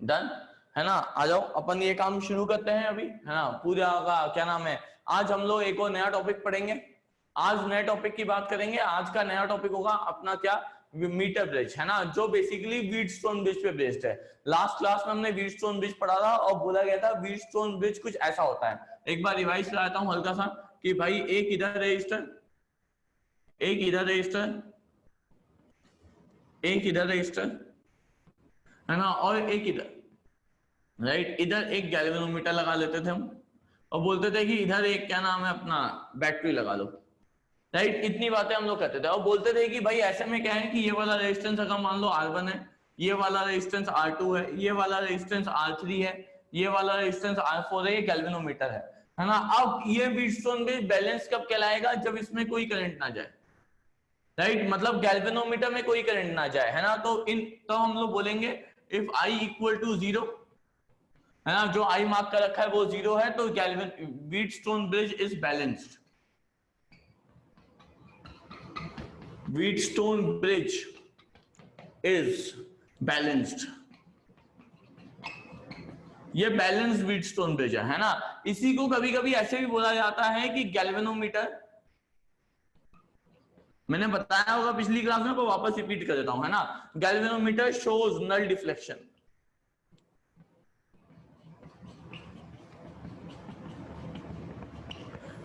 Done है ना। आ जाओ अपन ये काम शुरू करते हैं अभी, है ना। पूरा का क्या नाम है, आज हम लोग एक और नया टॉपिक पढ़ेंगे। आज नए टॉपिक की बात करेंगे। आज का नया टॉपिक होगा अपना क्या, मीटर ब्रिज, है ना, जो बेसिकली व्हीटस्टोन ब्रिज पे बेस्ड है। लास्ट क्लास में हमने व्हीटस्टोन ब्रिज पढ़ा था और बोला गया था व्हीटस्टोन ब्रिज कुछ ऐसा होता है। एक बार रिवाइज कराता हूं हल्का सा कि भाई एक इधर रजिस्टर, एक इधर रजिस्टर, एक इधर रजिस्टर, है ना, और एक इधर, राइट। इधर एक गैल्वेनोमीटर लगा लेते थे हम और बोलते थे कि इधर एक क्या नाम है अपना बैटरी लगा लो, राइट। इतनी बातें हम लोग करते थे और बोलते थे कि भाई ऐसे में क्या है कि ये वाला रेजिस्टेंस अगर मान लो R1 है, ये वाला रेजिस्टेंस R2 है, ये वाला रेजिस्टेंस R3 है, ये वाला रेजिस्टेंस R4 है, ये गैल्वेनोमीटर है ना। अब ये व्हीटस्टोन ब्रिज बैलेंस कब कहलाएगा, जब इसमें कोई करंट ना जाए, राइट। मतलब गैल्वेनोमीटर में कोई करंट ना जाए, है ना। तो हम लोग बोलेंगे इफ I इक्वल टू 0, है ना, जो I मार्क कर रखा है वो 0 है, तो Wheatstone bridge is balanced. Wheatstone bridge is balanced. ये बैलेंस्ड व्हीटस्टोन ब्रिज है ना। इसी को कभी कभी ऐसे भी बोला जाता है कि गैल्वेनोमीटर, मैंने बताया होगा पिछली क्लास में, को वापस रिपीट कर देता हूं, है ना। Galvanometer shows null deflection.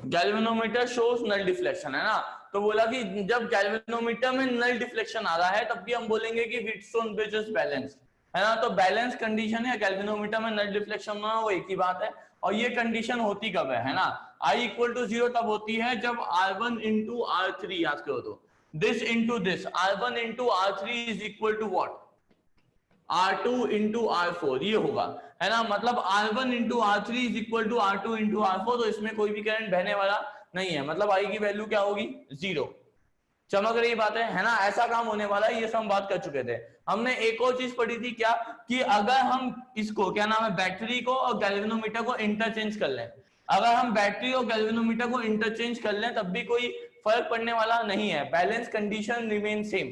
Galvanometer shows null deflection, है ना। तो बोला कि जब गैल्वेनोमीटर में नल डिफ्लेक्शन आ रहा है तब भी हम बोलेंगे कि व्हीटस्टोन ब्रिज इज बैलेंस्ड, है ना। तो बैलेंस कंडीशन है, गैल्वेनोमीटर में नल डिफ्लेक्शन ना हो, वो एक ही बात है। और ये कंडीशन होती कब है ना। I इक्वल टू 0 तब होती है जब R1 इंटू R3, याद करो तो this into this, R1 into R3 is equal to what, R2 into R4, ये होगा, है ना। मतलब R1 into R3 is equal to R2 into R4, तो इसमें कोई भी करंट बहने वाला नहीं है। मतलब I की वैल्यू क्या होगी, 0। चमक रही बात है ना। ऐसा काम होने वाला है, ये सब हम बात कर चुके थे। हमने एक और चीज पढ़ी थी क्या, कि अगर हम इसको क्या नाम है, बैटरी को और गैल्वेनोमीटर को इंटरचेंज कर लें, अगर हम बैटरी और गैल्वेनोमीटर को इंटरचेंज कर लें तब भी कोई फर्क पड़ने वाला नहीं है, बैलेंस कंडीशन रिमेन सेम।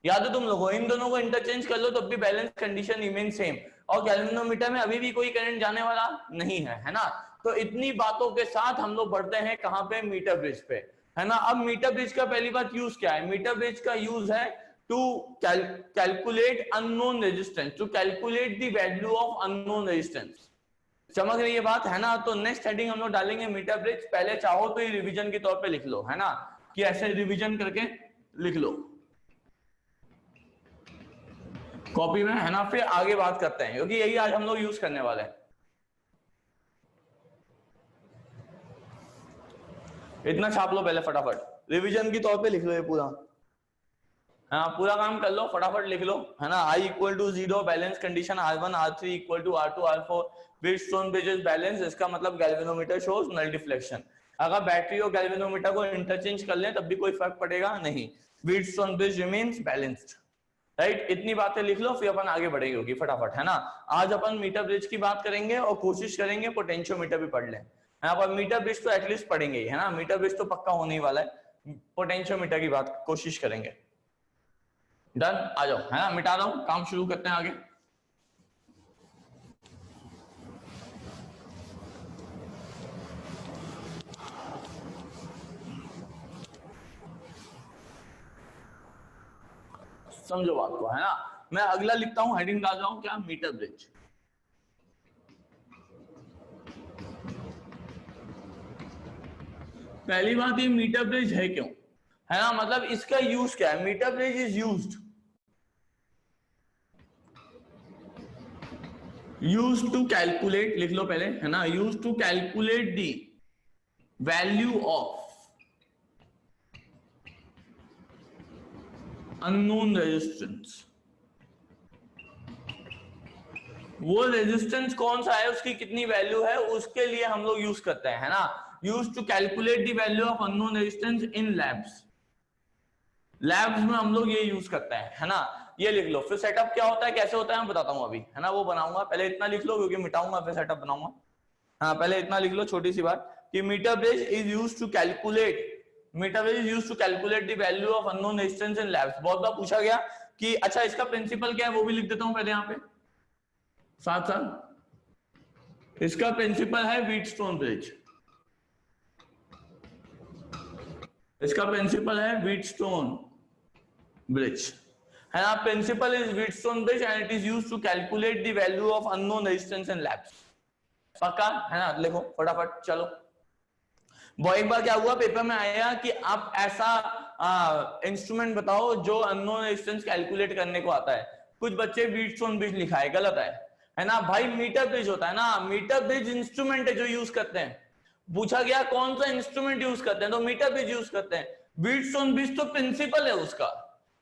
याद है तुम लोगों, इन दोनों को इंटरचेंज कर लो तब भी बैलेंस कंडीशन रिमेन सेम, और गैल्वेनोमीटर में अभी भी कोई करंट जाने वाला नहीं है ना। तो इतनी बातों के साथ हम लोग बढ़ते हैं कहां पे, मीटर ब्रिज पे, है ना। अब मीटर ब्रिज का पहली बात यूज क्या है, मीटर ब्रिज का यूज है to calculate unknown resistance, to calculate the value of unknown resistance. समझ रही ये बात, है ना। तो नेक्स्ट हेडिंग हम लोग डालेंगे मीटर ब्रिज। पहले चाहो तो ये रिवीजन के तौर पे लिख लो, है ना, कि ऐसे रिवीजन करके लिख लो कॉपी में, है ना। फिर आगे बात करते हैं क्योंकि यही आज हम लोग यूज करने वाले हैं। इतना छाप लो पहले फटाफट, रिवीजन की तौर पे लिख लो ये पूरा, हाँ पूरा काम कर लो, फटाफट लिख लो, है ना। I equal to 0, balance condition R1 R3 equal to R2 R4, Wheatstone bridge is balance, इसका मतलब गैल्वेनोमीटर शोज नल डिफ्लेक्शन। अगर बैटरी और गैल्वेनोमीटर को इंटरचेंज कर लें तब भी कोई फर्क पड़ेगा नहीं, Wheatstone bridge remains balanced, right. इतनी बातें लिख लो, फिर अपन आगे बढ़ेंगे होगी फटाफट, है ना। आज अपन मीटर ब्रिज की बात करेंगे और कोशिश करेंगे पोटेंशियोमीटर भी पढ़ लें, है ना। मीटर ब्रिज तो एटलीस्ट पढ़ेंगे, है ना, मीटर ब्रिज तो पक्का होने ही वाला है, पोटेंशियोमीटर की बात कोशिश करेंगे। डन, आ जाओ, है ना, मिटा दो, काम शुरू करते हैं आगे। समझो बात को, है ना। मैं अगला लिखता हूं, हेडिंग डाल रहा हूं क्या, मीटर ब्रिज। पहली बात, ये मीटर ब्रिज है क्यों, है ना, मतलब इसका यूज क्या है। Meter bridge is used to calculate, लिख लो पहले, है ना, used to calculate the value of unknown resistance. वो रेजिस्टेंस कौन सा है, उसकी कितनी वैल्यू है, उसके लिए हम लोग यूज करते हैं, है ना। Use to calculate the value of unknown resistance in labs. Labs में हम लोग ये यूज करते हैं, है ना। ये लिख लो। फिर सेटअप क्या होता है, कैसे होता है, मैं बताता हूं अभी, है ना, वो बनाऊंगा। पहले इतना लिख लो क्योंकि मिटाऊंगा फिर सेटअप बनाऊंगा। हाँ पहले इतना लिख लो, छोटी सी बात, कि meter bridge is used to calculate, meter bridge is used to calculate the value of unknown resistance in labs. बहुत बार पूछा गया कि अच्छा इसका प्रिंसिपल क्या है, वो भी लिख देता हूं पहले यहाँ पे। साथ साथ इसका प्रिंसिपल है व्हीटस्टोन ब्रिज, इसका प्रिंसिपल है व्हीटस्टोन ब्रिज, है ना। Principle is Wheatstone bridge and it is used to calculate the value of unknown resistance in labs. पक्का है ना, लिखो फटाफट चलो। वो एक बार क्या हुआ, पेपर में आया कि आप ऐसा इंस्ट्रूमेंट बताओ जो अननोन रेजिस्टेंस कैलकुलेट करने को आता है। कुछ बच्चे व्हीटस्टोन ब्रिज लिखा है, गलत है ना भाई। मीटर ब्रिज होता है ना, मीटर ब्रिज इंस्ट्रूमेंट है जो यूज करते हैं। पूछा गया कौन सा इंस्ट्रूमेंट यूज करते हैं, तो मीटर ब्रिज यूज करते हैं। व्हीटस्टोन ब्रिज तो प्रिंसिपल है उसका,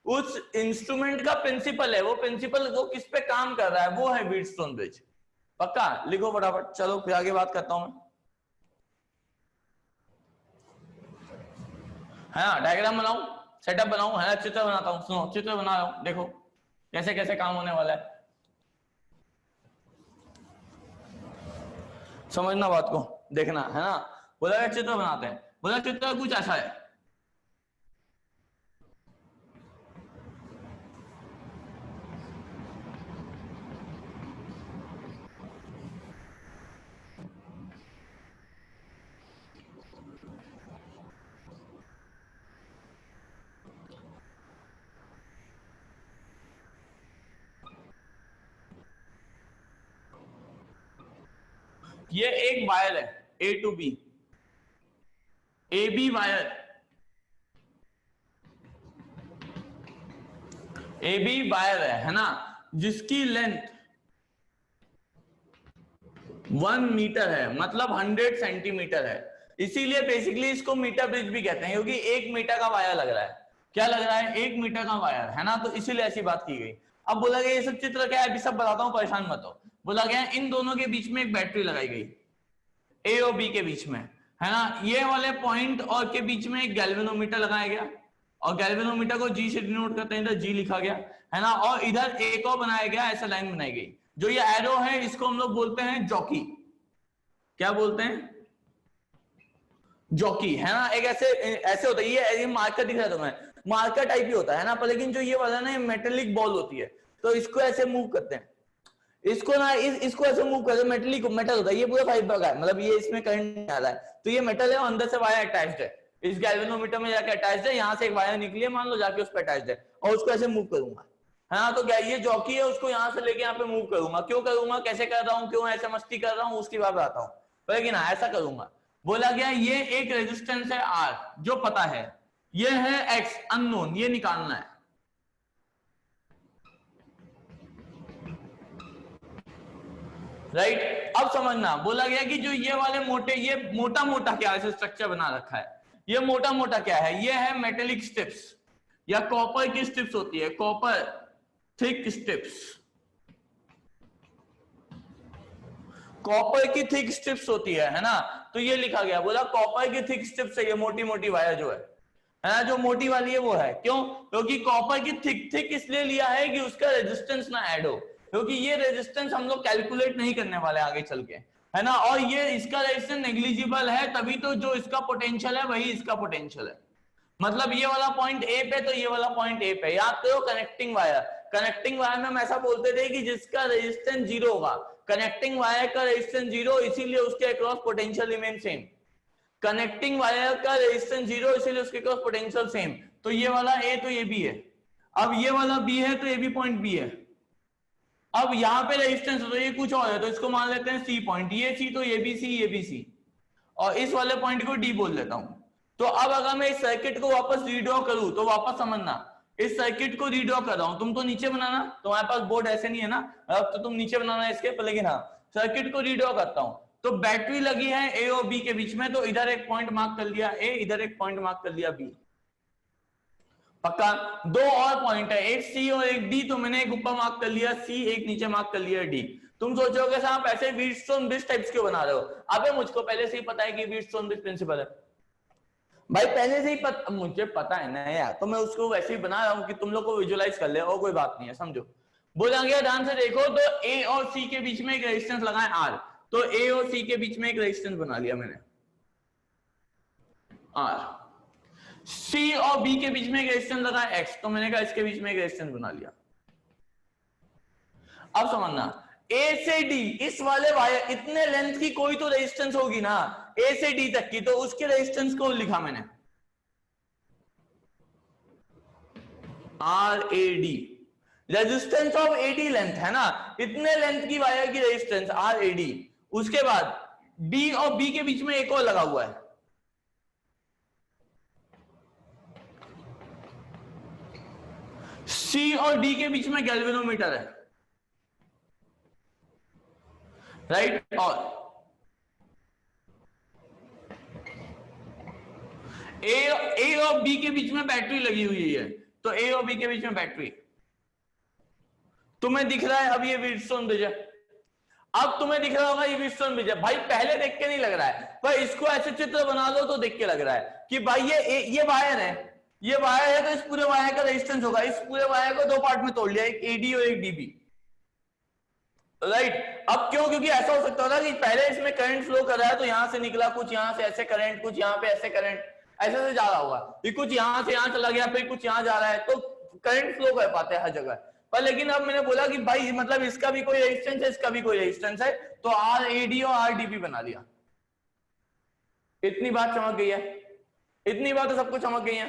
उस इंस्ट्रूमेंट का प्रिंसिपल है, वो प्रिंसिपल वो किस पे काम कर रहा है, वो है व्हीटस्टोन ब्रिज। पक्का, लिखो फटाफट चलो, फिर आगे बात करता हूं मैं, है ना। डायग्राम बनाऊं, सेटअप बनाऊं, है ना, चित्र बनाता हूं। सुनो, चित्र बना रहा हूं, देखो कैसे कैसे काम होने वाला है, समझना बात को, देखना, है ना। बोला चित्र बनाते हैं, बोला चित्र कुछ ऐसा है, ये एक वायर है A to B, A B wire, A B wire है ना, जिसकी लेंथ 1 मीटर है, मतलब 100 सेंटीमीटर है। इसीलिए बेसिकली इसको मीटर ब्रिज भी कहते हैं, क्योंकि 1 मीटर का वायर लग रहा है। क्या लग रहा है, 1 मीटर का वायर, है ना। तो इसीलिए ऐसी बात की गई। अब बोला गया ये सब चित्र क्या है, अभी सब बताता हूं, परेशान मत हो। बोला गया इन दोनों के बीच में एक बैटरी लगाई गई, ए और बी के बीच में, है ना। ये वाले पॉइंट और के बीच में एक गैल्वेनोमीटर लगाया गया, और गैल्वेनोमीटर को जी से डिनोट करते हैं, इधर जी लिखा गया, है ना। और इधर एक और बनाया गया, ऐसा लाइन बनाई गई। जो ये एरो है इसको हम लोग बोलते हैं जॉकी। क्या बोलते हैं, जॉकी, है ना। एक ऐसे ऐसे होता है, ये मार्कर दिख रहा है तुम्हें, मार्कर टाइप ही होता है ना, पर लेकिन जो ये वाला ना मेटेलिक बॉल होती है, तो इसको ऐसे मूव करते हैं, इसको ना इसको ऐसे मूव करते हैं। मेटेलिक मेटल होता है, ये पूरा फाइबर का है, मतलब ये इसमें करंट नहीं आ रहा है, तो ये मेटल है और अंदर से वायर अटैच्ड है, इस गैल्वेनोमीटर में जाके अटैच्ड है, यहाँ से एक वायर निकली है मान लो, जाके उस पर अटैच्ड है, और उसको ऐसे मूव करूंगा, है ना। तो ये जॉकी है, उसको यहाँ से लेके यहाँ पे मूव करूंगा। क्यों करूंगा, कैसे कर रहा हूँ, क्यों ऐसे मस्ती कर रहा हूँ, उसकी बात बताता हूँ, लेकिन ऐसा करूंगा। बोला गया ये एक रेजिस्टेंस है आर, जो पता है, ये है एक्स अननोन, ये निकालना है। राइट, अब समझना। बोला गया कि जो ये वाले मोटे, ये मोटा मोटा क्या है, स्ट्रक्चर बना रखा है, ये मोटा मोटा क्या है, ये है मेटेलिक स्ट्रिप्स, या कॉपर की स्ट्रिप्स होती है, कॉपर थिक स्ट्रिप्स, कॉपर की थिक स्ट्रिप्स होती है ना। तो ये लिखा गया, बोला कॉपर की थिक स्ट्रिप्स है, ये मोटी मोटी वायर जो है ना, जो मोटी वाली है वो है। क्यों, क्योंकि कॉपर की थिक, थिक इसलिए लिया है कि उसका रेजिस्टेंस ना ऐड हो, क्योंकि ये रेजिस्टेंस हम लोग कैलकुलेट नहीं करने वाले आगे चल के, है ना। और ये इसका रेजिस्टेंस नेग्लिजिबल है, तभी तो जो इसका पोटेंशियल है वही इसका पोटेंशियल है। मतलब ये वाला पॉइंट ए पे, तो ये वाला पॉइंट ए पे। याद करो कनेक्टिंग वायर, कनेक्टिंग वायर में हम ऐसा बोलते थे कि जिसका रेजिस्टेंस जीरो होगा, कनेक्टिंग वायर का रेजिस्टेंस जीरो, इसीलिए उसके across potential remain same. Connecting wire का रेजिस्टेंस जीरो, इसीलिए उसके क्रॉस पोटेंशियल सेम। तो ये वाला ए, तो ये बी है। अब ये वाला बी है, तो ये भी पॉइंट बी है। अब यहाँ पे रेजिस्टेंस तो ये कुछ और है, तो इसको मान लेते हैं सी पॉइंट, ये सी, तो ये भी सी, ये भी सी, और इस वाले पॉइंट को डी बोल लेता हूं। तो अब अगर मैं इस सर्किट को वापस रीड्रॉ करूं, तो वापस समझना, इस सर्किट को रीड्रॉ कर रहा हूं, तुम तो नीचे बनाना, तुम्हारे पास बोर्ड ऐसे नहीं है ना, अब तो तुम नीचे बनाना इसके पर, लेकिन हाँ सर्किट को रीड्रॉ करता हूं। तो बैटरी लगी है ए और बी के बीच में, तो इधर एक पॉइंट मार्क कर लिया ए, इधर एक पॉइंट मार्क कर लिया बी। पक्का, दो और पॉइंट है, एक सी और एक डी, तो मैंने एक ऊपर मार्क कर लिया सी, एक नीचे मार्क कर लिया डी। तुम सोचोगे साहब ऐसे व्हीटस्टोन ब्रिज टाइप्स क्यों बना रहे हो, अबे मुझको पहले से ही पता है कि व्हीटस्टोन ब्रिज प्रिंसिपल है भाई, पहले से ही मुझे पता है ना यार, तो मैं उसको वैसे ही बना रहा हूं कि तुम लोग को विजुअलाइज कर ले, और कोई बात नहीं है, समझो। बोला गया ध्यान से देखो, तो ए और सी के बीच में एक रेजिस्टेंस लगा है आर, तो ए और सी के बीच में एक रेजिस्टेंस बना लिया मैंने आर। सी और बी के बीच में एक रेजिस्टेंस लगा है एक्स, तो मैंने कहा इसके बीच में एक रेजिस्टेंस बना लिया। अब समझना, ए से डी, इस वाले वायर इतने लेंथ की कोई तो रेजिस्टेंस होगी ना, ए से डी तक की, तो उसके रेजिस्टेंस को लिखा मैंने R A D, resistance of AD length है ना, इतने लेंथ की वायर की रेजिस्टेंस आर ए डी। उसके बाद डी और बी के बीच में एक और लगा हुआ है, सी और डी के बीच में गैल्वेनोमीटर है, राइट। और ए और बी के बीच में बैटरी लगी हुई है, तो ए और बी के बीच में बैटरी। तुम्हें दिख रहा है अब ये व्हीटस्टोन ब्रिज है, अब तुम्हें दिख रहा होगा ये व्हीटस्टोन ब्रिज है। भाई पहले देख के नहीं लग रहा है, पर इसको ऐसे चित्र बना लो तो देख के लग रहा है कि भाई ये वायर है, ये वायर है, तो इस पूरे वायर का रेजिस्टेंस होगा, इस पूरे वायर को दो पार्ट में तोड़ लिया, एक एडी और एक डीबी, राइट। अब क्यों? क्योंकि ऐसा हो सकता था कि पहले इसमें करंट फ्लो कर रहा है, तो यहां से निकला कुछ, यहां से ऐसे करंट, कुछ यहां पे ऐसे करंट, ऐसे से जा रहा होगा, ये कुछ यहां से यहां चला गया, फिर कुछ यहां जा रहा है, तो करंट फ्लो कर पाते हैं हर जगह। पर लेकिन अब मैंने बोला कि भाई मतलब इसका भी कोई रेजिस्टेंस है, इसका भी कोई रेजिस्टेंस है, तो आर एडी और आर डीबी बना लिया। इतनी बात चमक गई है, इतनी बात तो सब कुछ चमक गई है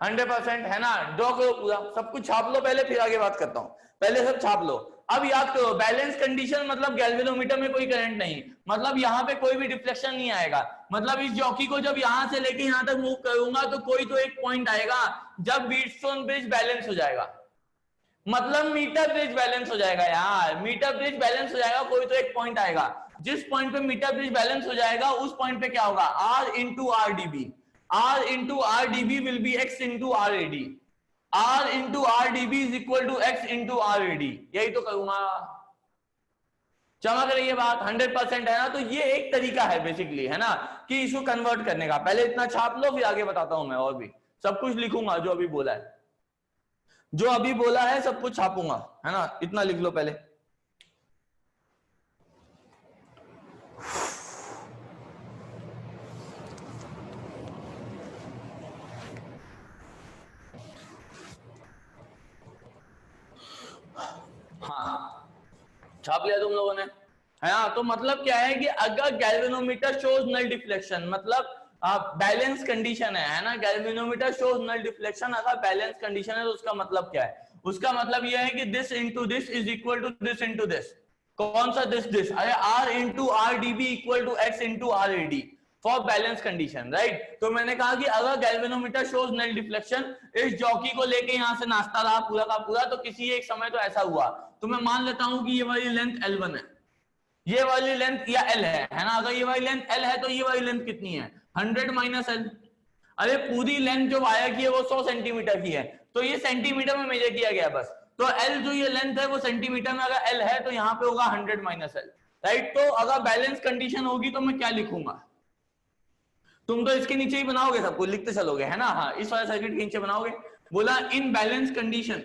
100%, है ना। ड्रॉ करो पूरा, सब कुछ छाप लो पहले, फिर आगे बात करता हूं, पहले सब छाप लो। अब याद करो, बैलेंस कंडीशन मतलब गैल्वेनोमीटर में कोई करंट नहीं, मतलब यहां पे कोई भी डिफ्लेक्शन नहीं आएगा, मतलब इस जॉकी को जब यहां से लेके यहां तक मूव करूंगा तो कोई तो एक पॉइंट आएगा जब व्हीटस्टोन ब्रिज बैलेंस हो जाएगा, मतलब मीटर ब्रिज बैलेंस हो जाएगा यार, मीटर ब्रिज बैलेंस हो जाएगा, कोई तो एक पॉइंट आएगा, जिस पॉइंट पे मीटर ब्रिज बैलेंस हो जाएगा उस पॉइंट पे क्या होगा, R into R DB, R into R DB will be X into R AD, R into R DB is equal to X into R AD, यही तो करूंगा। चमक रही है बात? 100% है ना। तो ये एक तरीका है बेसिकली, है ना, कि इसको कन्वर्ट करने का। पहले इतना छाप लो, फिर आगे बताता हूं मैं, और भी सब कुछ लिखूंगा जो अभी बोला है, जो अभी बोला है सब कुछ छापूंगा, है ना। इतना लिख लो पहले। हाँ, छाप लिया तुम लोगों ने, है ना। तो मतलब क्या है कि अगर गैल्वेनोमीटर शोज नल डिफ्लेक्शन, मतलब बैलेंस कंडीशन है ना, गैल्वेनोमीटर शोज नल डिफ्लेक्शन, अगर बैलेंस कंडीशन है तो उसका मतलब क्या है, उसका मतलब यह है कि this into this is equal to this into this. कौन सा दिस? अरे R into R DB equal to X into R AD for balance condition, right. तो मैंने कहा कि अगर गैल्वेनोमीटर शोज नल डिफ्लेक्शन, इस जॉकी को लेके यहां से नाचता रहा पूरा का पूरा, तो किसी एक समय तो ऐसा हुआ, तो मैं मान लेता हूं कि ये वाली लेंथ L1 है, ये वाली लेंथ या L है ना। अगर ये वाली लेंथ L है तो ये वाली लेंथ कितनी है, 100 माइनस L। अरे पूरी लेंथ जो वायर की है वो 100 सेंटीमीटर की है, तो ये सेंटीमीटर में मेजर किया गया बस, तो L जो ये लेंथ है वो सेंटीमीटर में, अगर L है तो यहाँ पे होगा 100 माइनस L, राइट। तो अगर बैलेंस कंडीशन होगी तो मैं क्या लिखूंगा, तुम तो इसके नीचे ही बनाओगे, सब कुछ लिखते चलोगे, है ना। हाँ, इस वाले सर्किट के नीचे बनाओगे। बोला इन बैलेंस कंडीशन,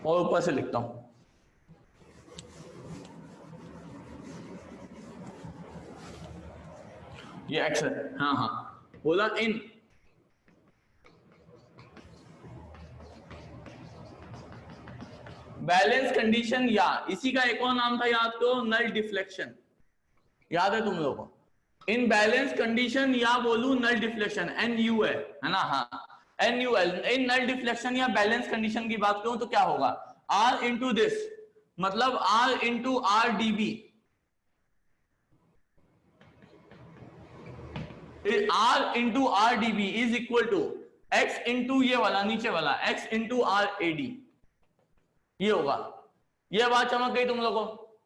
और ऊपर से लिखता हूं, ये एक्स है। हाँ हाँ, बोला इन बैलेंस कंडीशन, या इसी का एक और नाम था याद करो, नल डिफ्लेक्शन, याद है तुम लोगों को। इन बैलेंस कंडीशन या बोलू नल डिफ्लेक्शन, NU है ना। हाँ, NUL, इन नल डिफ्लेक्शन या बैलेंस कंडीशन की बात करूं तो क्या होगा, R इंटू दिस, मतलब R into R DB, R into R DB is equal to X into ये वाला नीचे वाला X इंटू आर एडी, ये होगा। ये बात चमक गई तुम लोगों को?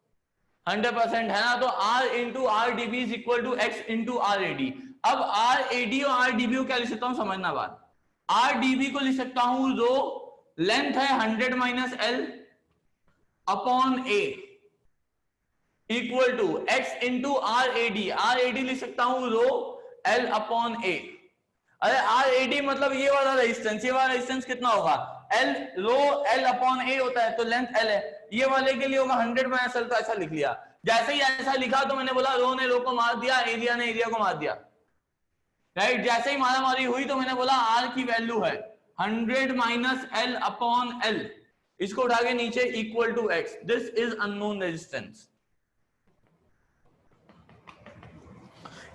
100% है ना। तो R into R DB is equal to X into R AD. अब आर एडी और आर डीबी को क्या लिख सकता हूं, समझना बात। आर डीबी को लिख सकता हूं रो, लेंथ है 100 minus L upon A equal to X into R AD, R AD लिख सकता हूं रो L अपॉन A। अरे आर एडी मतलब ये वाला रेजिस्टेंस, ये वाला रेजिस्टेंस कितना होगा, L, rho L upon A होता है, तो लेंथ L है, ये वाले के लिए होगा 100 माइनस L, तो ऐसा लिख लिया। जैसे ही ऐसा लिखा तो मैंने बोला रो ने रो को मार दिया, एरिया ने एरिया को मार दिया, राइट। जैसे ही मारा मारी हुई तो मैंने बोला R की वैल्यू है 100 माइनस एल अपॉन एल, इसको उठा के नीचे equal to X, this is unknown resistance.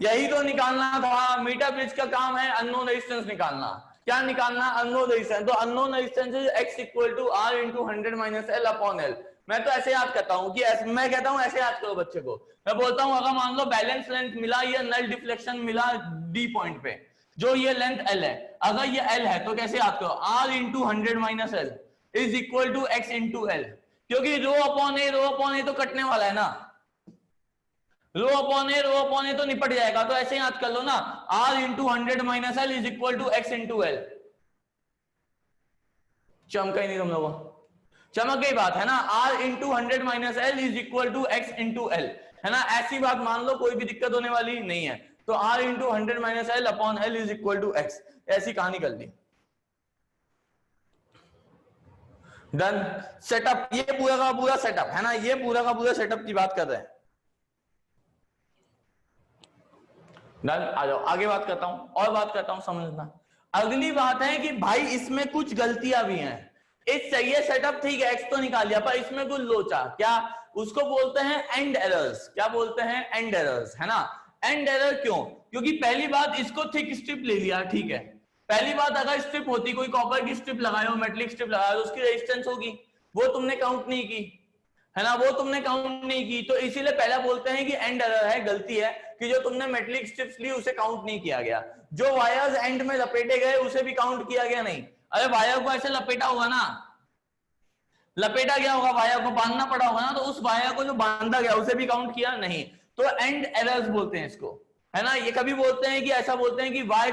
यही तो निकालना था, मीटर ब्रिज का काम है अननोन रेजिस्टेंस निकालना। क्या निकालना? Unknown resistance. तो unknown resistance is x equal to r into 100 minus L upon L. मैं तो ऐसे याद करता हूं कि मैं कहता हूं ऐसे याद करो बच्चे को। मैं बोलता हूं अगर मान लो बैलेंस लेंथ मिला या नल डिफ्लेक्शन मिला डी पॉइंट पे, जो ये लेंथ l है, अगर ये l है तो कैसे याद करो? r into 100 minus L is equal to x into L, क्योंकि रो अपॉन ए तो कटने वाला है ना, रो अपॉन ए तो निपट जाएगा। तो ऐसे याद कर लो ना, r into 100 minus L is equal to x into L. चमका ही नहीं तुम लोगों, चमक गई बात है ना। r into 100 minus L is equal to x into L, है ना। ऐसी बात मान लो, कोई भी दिक्कत होने वाली नहीं है। तो r into 100 minus L upon L is equal to x, ऐसी कहानी कर दी। डन। सेटअप, ये पूरा का पूरा सेटअप है ना, ये पूरा का पूरा सेटअप की बात कर रहे हैं। डन। आ जाओ आगे बात करता हूं, और बात करता हूं, समझना। अगली बात है कि भाई इसमें कुछ गलतियां भी हैं। इस चाहिए सेटअप, ठीक है, एक्स तो निकाल लिया, पर इसमें कुछ लोचा। क्या? उसको बोलते हैं एंड एरर्स। क्या बोलते हैं? एंड एरर्स, है ना। एंड एरर क्यों? क्योंकि पहली बात, इसको थिक स्ट्रिप ले लिया, ठीक है। पहली बात, अगर स्ट्रिप होती, कोई कॉपर की स्ट्रिप लगाए हो, मेटलिक स्ट्रिप लगाए हो, उसकी रेजिस्टेंस होगी, वो तुमने काउंट नहीं की, है ना, वो तुमने काउंट नहीं की। तो इसीलिए पहला बोलते हैं कि एंड एरर है, गलती है कि जो तुमने मेटलिक स्ट्रिप्स ली उसे काउंट नहीं किया गया। जो वायर्स एंड में लपेटे गए उसे भी काउंट किया गया नहीं। अरे वायर को ऐसे लपेटा होगा ना, लपेटा गया होगा, वायर को बांधना पड़ा होगा ना, तो उस वायर को जो बांधा गया उसे भी काउंट किया नहीं। तो एंड एरर्स बोलते हैं इसको, है ना। ये कभी बोलते हैं कि ऐसा बोलते हैं कि वाई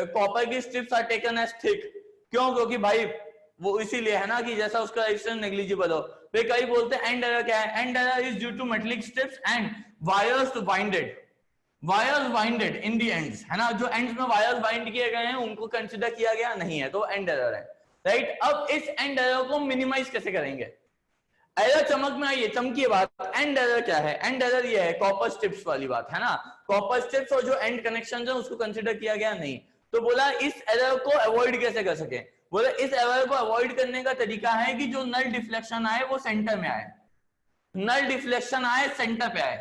कॉपर की strips are taken as thick. क्यों? क्योंकि भाई वो इसीलिए है ना कि जैसा उसका रेजिस्टेंस नेग्लिजिबल हो। फिर कई बोलते हैं एंड एरर क्या है? End error is due to metallic strips and wires binded, wires binded in the ends, है ना। जो एंड्स में वायर्स बाइंड किए गए हैं उनको कंसीडर किया गया नहीं है, तो एंड एरर है, राइट। अब इस एंड एरर को मिनिमाइज कैसे करेंगे? एरर चमक में आइए, चमकी बात। एंड एरर क्या है? एंड एरर ये है कॉपर स्ट्रिप्स वाली बात, है ना। कॉपर स्ट्रिप्स और जो एंड कनेक्शन है उसको कंसीडर किया गया नहीं। तो बोला इस एरर को अवॉइड कैसे कर सके? बोले इस एरर को अवॉइड करने का तरीका है कि जो नल डिफ्लेक्शन आए वो सेंटर में आए, नल डिफ्लेक्शन आए सेंटर पे आए,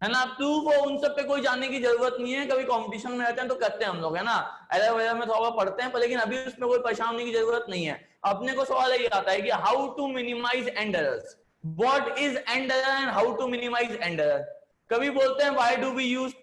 है ना। प्रूफ हो उन सब पे कोई जानने की जरूरत नहीं है, कभी कंपटीशन में रहते हैं तो करते हैं हम लोग, है ना। एरर वगैरह में थोड़ा पढ़ते हैं, पर लेकिन अभी उसमें कोई परेशान होने की जरूरत नहीं है। अपने को सवाल ये आता है कि how to minimize end errors, what is end error and how to minimize end error. कभी बोलते हैं why do we use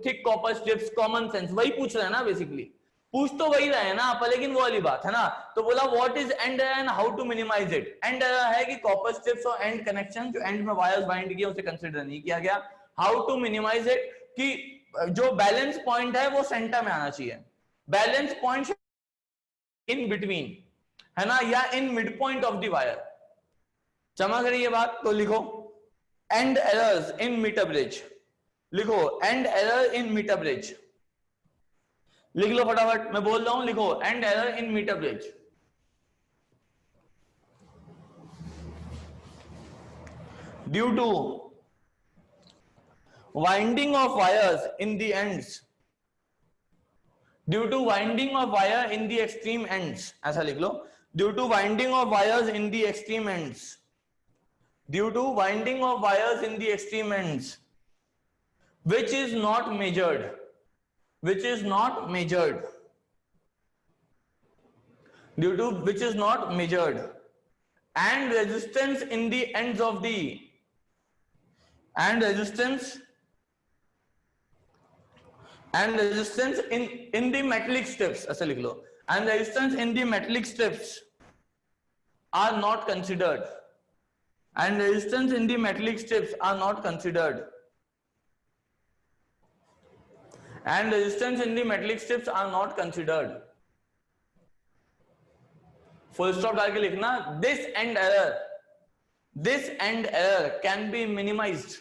thick copper strips, common sense, वही पूछ रहे हैं ना, बेसिकली पूछ तो वही रहे हैं ना, पर लेकिन वो वाली बात है ना। तो बोला what is end error and how to minimize it. End error है कि कॉपर स्ट्रिप्स और एंड कनेक्शन जो एंड में वायर्स बाइंड किए उसे कंसीडर नहीं किया गया। हाउ टू मिनिमाइज इट, कि जो बैलेंस पॉइंट है वो सेंटर में आना चाहिए, बैलेंस पॉइंट इन बिटवीन, है ना, या in mid point of the wire. समझ रही है बात? तो लिखो end errors in metre bridge, लिखो end error in metre bridge, लिख लो फटाफट, मैं बोल रहा हूं, लिखो end error in metre bridge. Due to winding of wires in the ends, due to winding of wire in the extreme ends, ऐसा लिख लो, due to winding of wires in the extreme ends, due to winding of wires in the extreme ends, which is not measured, which is not measured, due to which is not measured, and resistance in the ends of the, and resistance in the metallic strips, ऐसे लिख लो, and resistance in the metallic strips are not considered, and resistance in the metallic strips are not considered, and resistance in the metallic strips are not considered। Full stop डाल के लिखना, this end error can be minimized,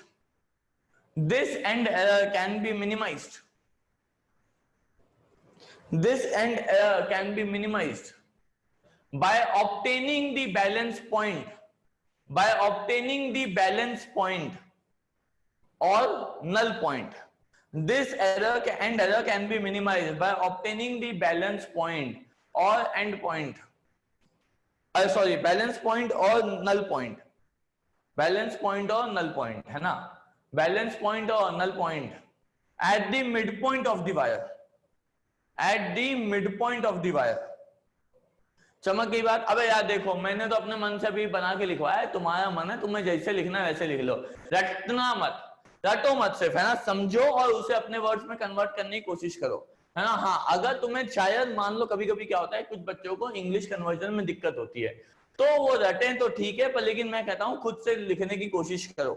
this end error can be minimized, this end error can be minimized by obtaining the balance point, by obtaining the balance point or null point। This error and error can be minimized by obtaining the balance point और and point, sorry balance point और null point, balance point और null point है ना, balance point और null point at the mid point of the wire, at the mid point of the wire. चमक गई बात। अबे यार देखो मैंने तो अपने मन से भी बना के लिखवाया है, तुम्हारा मन है, तुम्हें जैसे लिखना है वैसे लिख लो, रटना मत, रटो मत सिर्फ, है ना, समझो और उसे अपने वर्ड्स में कन्वर्ट करने की कोशिश करो, है ना। हाँ अगर तुम्हें शायद मान लो कभी कभी क्या होता है कुछ बच्चों को इंग्लिश कन्वर्जन में दिक्कत होती है, तो वो रटे तो ठीक है, पर लेकिन मैं कहता हूं खुद से लिखने की कोशिश करो,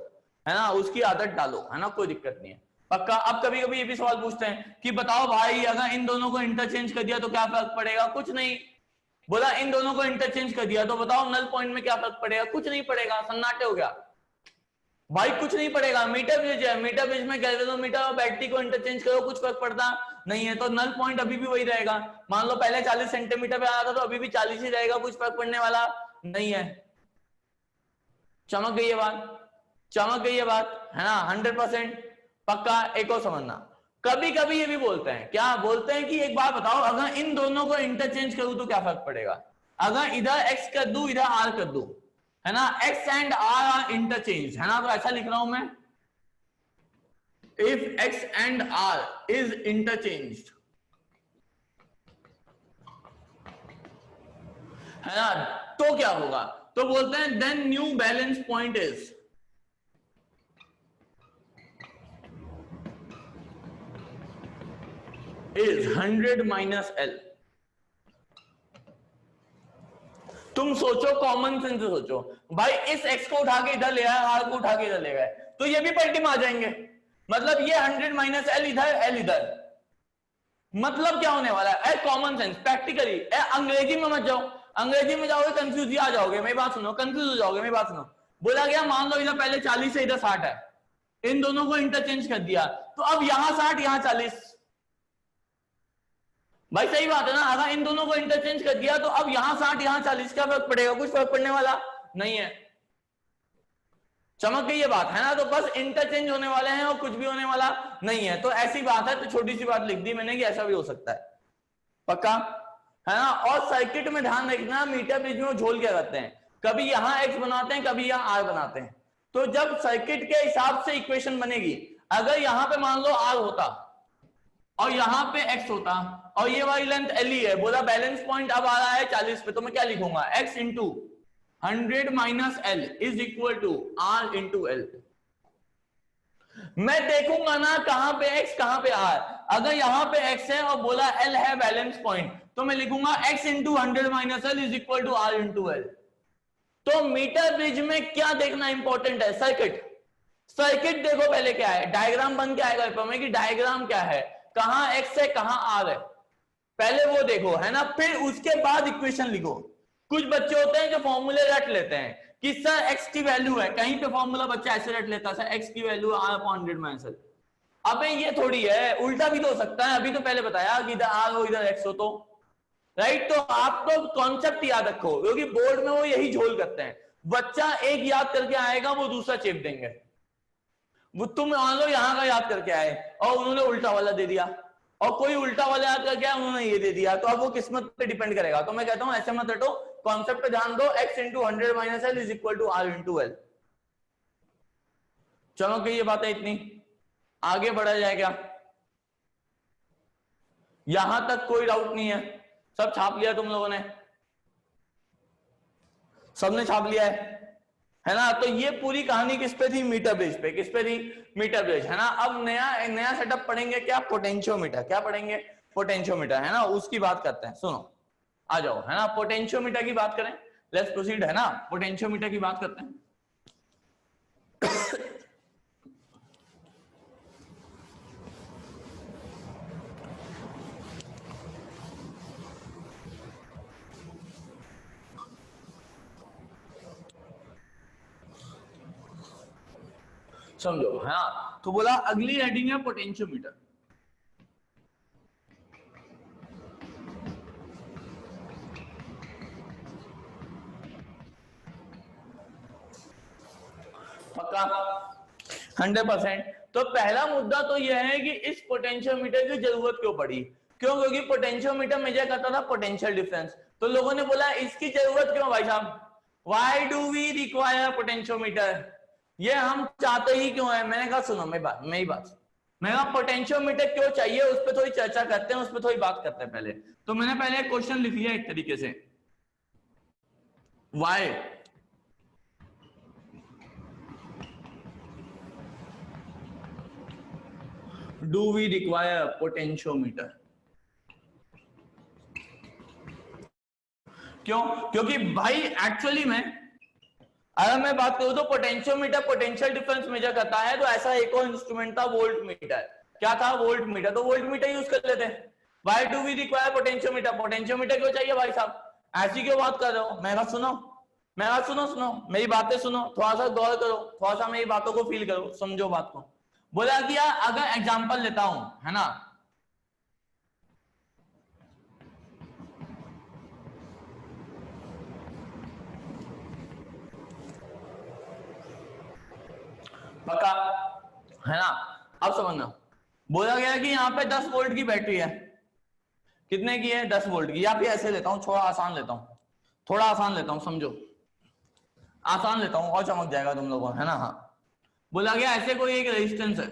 है ना, उसकी आदत डालो, है ना, कोई दिक्कत नहीं है पक्का। अब कभी कभी ये भी सवाल पूछते हैं कि बताओ भाई अगर इन दोनों को इंटरचेंज कर दिया तो क्या फर्क पड़ेगा, कुछ नहीं। बोला इन दोनों को इंटरचेंज कर दिया तो बताओ नल पॉइंट में क्या फर्क पड़ेगा, कुछ नहीं पड़ेगा, सन्नाटे हो गया भाई, कुछ नहीं पड़ेगा। मीटर ब्रिज है, मीटर ब्रिज में गैल्वेनोमीटर और बैटरी को इंटरचेंज करो, कुछ फर्क पड़ता नहीं है, तो नल पॉइंट अभी भी वही रहेगा। मान लो पहले 40 सेंटीमीटर पे आया था तो अभी भी 40 ही रहेगा, कुछ फर्क पड़ने वाला नहीं है। चमक गई है बात, चमक गई है बात, है ना, 100% पक्का। एक और समझना, कभी कभी ये भी बोलते हैं, क्या बोलते हैं कि एक बात बताओ अगर इन दोनों को इंटरचेंज करूं तो क्या फर्क पड़ेगा, अगर इधर x कर दूं इधर r कर दूं, है ना, x and r are interchange, है ना, तो ऐसा लिख रहा हूं मैं, if x and r is interchanged, है ना, तो क्या होगा, तो बोलते हैं then new balance point is 100 minus l। तुम सोचो, कॉमन सेंस से सोचो भाई, इस x को उठा के इधर ले आए, r को उठा के इधर ले गए, तो ये भी पलटी में आ जाएंगे, मतलब ये 100 माइनस l इधर l इधर, मतलब क्या होने वाला है, कॉमन सेंस प्रैक्टिकली। अंग्रेजी में मत जाओ, अंग्रेजी में जाओगे कंफ्यूज ही आ जाओगे, मेरी बात सुनो, कंफ्यूज हो जाओगे, मेरी बात सुनो। बोला गया मान लो इधर पहले 40 है इधर 60 है, इन दोनों को इंटरचेंज कर दिया, तो अब यहां 60 यहां 40, भाई सही बात है ना, अगर इन दोनों को इंटरचेंज कर दिया तो अब यहां 60 यहां 40, क्या फर्क पड़ेगा, कुछ फर्क पड़ने वाला नहीं है। चमक गई ये बात, है ना, तो बस इंटरचेंज होने वाले हैं और कुछ भी होने वाला नहीं है, तो ऐसी बात है, तो छोटी सी बात लिख दी मैंने कि ऐसा भी हो सकता है, पक्का, है ना। और सर्किट में ध्यान रखना, मीटर ब्रिज में झोल क्या करते हैं, कभी यहां x बनाते हैं कभी यहां r बनाते हैं, तो जब सर्किट के हिसाब से इक्वेशन बनेगी, अगर यहां पे मान लो r होता और यहां पे x होता और ये वाली लेंथ l ही है, बोला बैलेंस पॉइंट अब आ रहा है 40 पे, तो मैं क्या लिखूंगा, x into 100 minus l is equal to r into l। मैं देखूंगा ना कहां पे x कहां पे r, अगर यहां पे x है और बोला l है बैलेंस पॉइंट, तो मैं लिखूंगा x into 100 minus l is equal to r into l। तो मीटर ब्रिज में क्या देखना इंपॉर्टेंट है, सर्किट, सर्किट देखो पहले क्या है, डायग्राम बन के आएगा पेपर में कि डायग्राम क्या है, कहां x है कहां r है, पहले वो देखो, है ना, फिर उसके बाद इक्वेशन लिखो। कुछ बच्चे होते हैं जो फॉर्मूले रट लेते हैं कि सर x की वैल्यू है, कहीं पे फॉर्मूला बच्चा ऐसे रट लेता है, सर x की value r upon 100 minus l। अबे ये थोड़ी है, उल्टा भी तो हो सकता है, अभी तो पहले बताया कि इधर r हो इधर x हो, तो राइट, तो आपको कॉन्सेप्ट याद रखो, क्योंकि बोर्ड में वो यही झोल करते हैं, बच्चा एक याद करके आएगा वो दूसरा चेप देंगे, वो तुम मान लो यहाँ का याद करके आए और उन्होंने उल्टा वाला दे दिया, और कोई उल्टा वाला याद करके आया उन्होंने ये दे दिया, तो अब वो किस्मत पे डिपेंड करेगा। तो मैं कहता हूं ऐसे मत हटो, कॉन्सेप्ट पे ध्यान दो, x into 100 minus l is equal to r into l। चलो कि ये बात है, इतनी आगे बढ़ा जाए क्या, यहां तक कोई डाउट नहीं है, सब छाप लिया तुम लोगों ने, सबने छाप लिया है ना। तो ये पूरी कहानी किस पे थी, मीटर ब्रिज पे, किस पे थी, मीटर ब्रिज, है ना। अब नया सेटअप पढ़ेंगे क्या, पोटेंशियोमीटर, क्या पढ़ेंगे, पोटेंशियोमीटर, है ना, उसकी बात करते हैं, सुनो आ जाओ, है ना, पोटेंशियोमीटर की बात करें, लेट्स प्रोसीड, है ना, पोटेंशियोमीटर की बात करते हैं। समझो, है ना, तो बोला अगली हेडिंग है पोटेंशियोमीटर। पक्का 100%। तो पहला मुद्दा तो यह है कि इस पोटेंशियोमीटर की जरूरत क्यों पड़ी, क्यों? क्योंकि पोटेंशियोमीटर मेजर करता था पोटेंशियल डिफरेंस। तो लोगों ने बोला इसकी जरूरत क्यों भाई साहब, why do we require potentiometer, ये हम चाहते ही क्यों है? मैंने कहा सुनो मेरी बात मैं कहा पोटेंशियोमीटर क्यों चाहिए, उस पर थोड़ी चर्चा करते हैं, उस पर थोड़ी बात करते हैं पहले। तो मैंने पहले क्वेश्चन लिख लिया एक तरीके से, why do we require potentiometer. क्यों? क्योंकि भाई एक्चुअली में अगर मैं बात करूं तो पोटेंशियोमीटर पोटेंशियल डिफरेंस मेजर करता है, तो ऐसा एक और इंस्ट्रूमेंट था वोल्ट मीटर। क्या था? Volt meter. तो वोल्ट मीटर यूज कर लेते हैं। Why do we require potentiometer, potentiometer क्यों चाहिए भाई साहब, ऐसी क्यों बात कर रहे हो? मैं कहा सुनो मेरी बातें सुनो, थोड़ा सा गौर करो, थोड़ा सा मेरी बातों को फील करो, समझो बात को। बोला कि यार अगर एग्जाम्पल लेता हूं, है ना, पक्का है ना, अब समझना। बोला गया कि यहाँ पे 10 वोल्ट की बैटरी है, कितने की है? 10 वोल्ट की। या फिर ऐसे लेता हूँ, थोड़ा आसान लेता हूँ, समझो आसान लेता हूँ और चमक जाएगा तुम लोगों, है ना। हाँ, बोला गया ऐसे कोई एक रेजिस्टेंस है,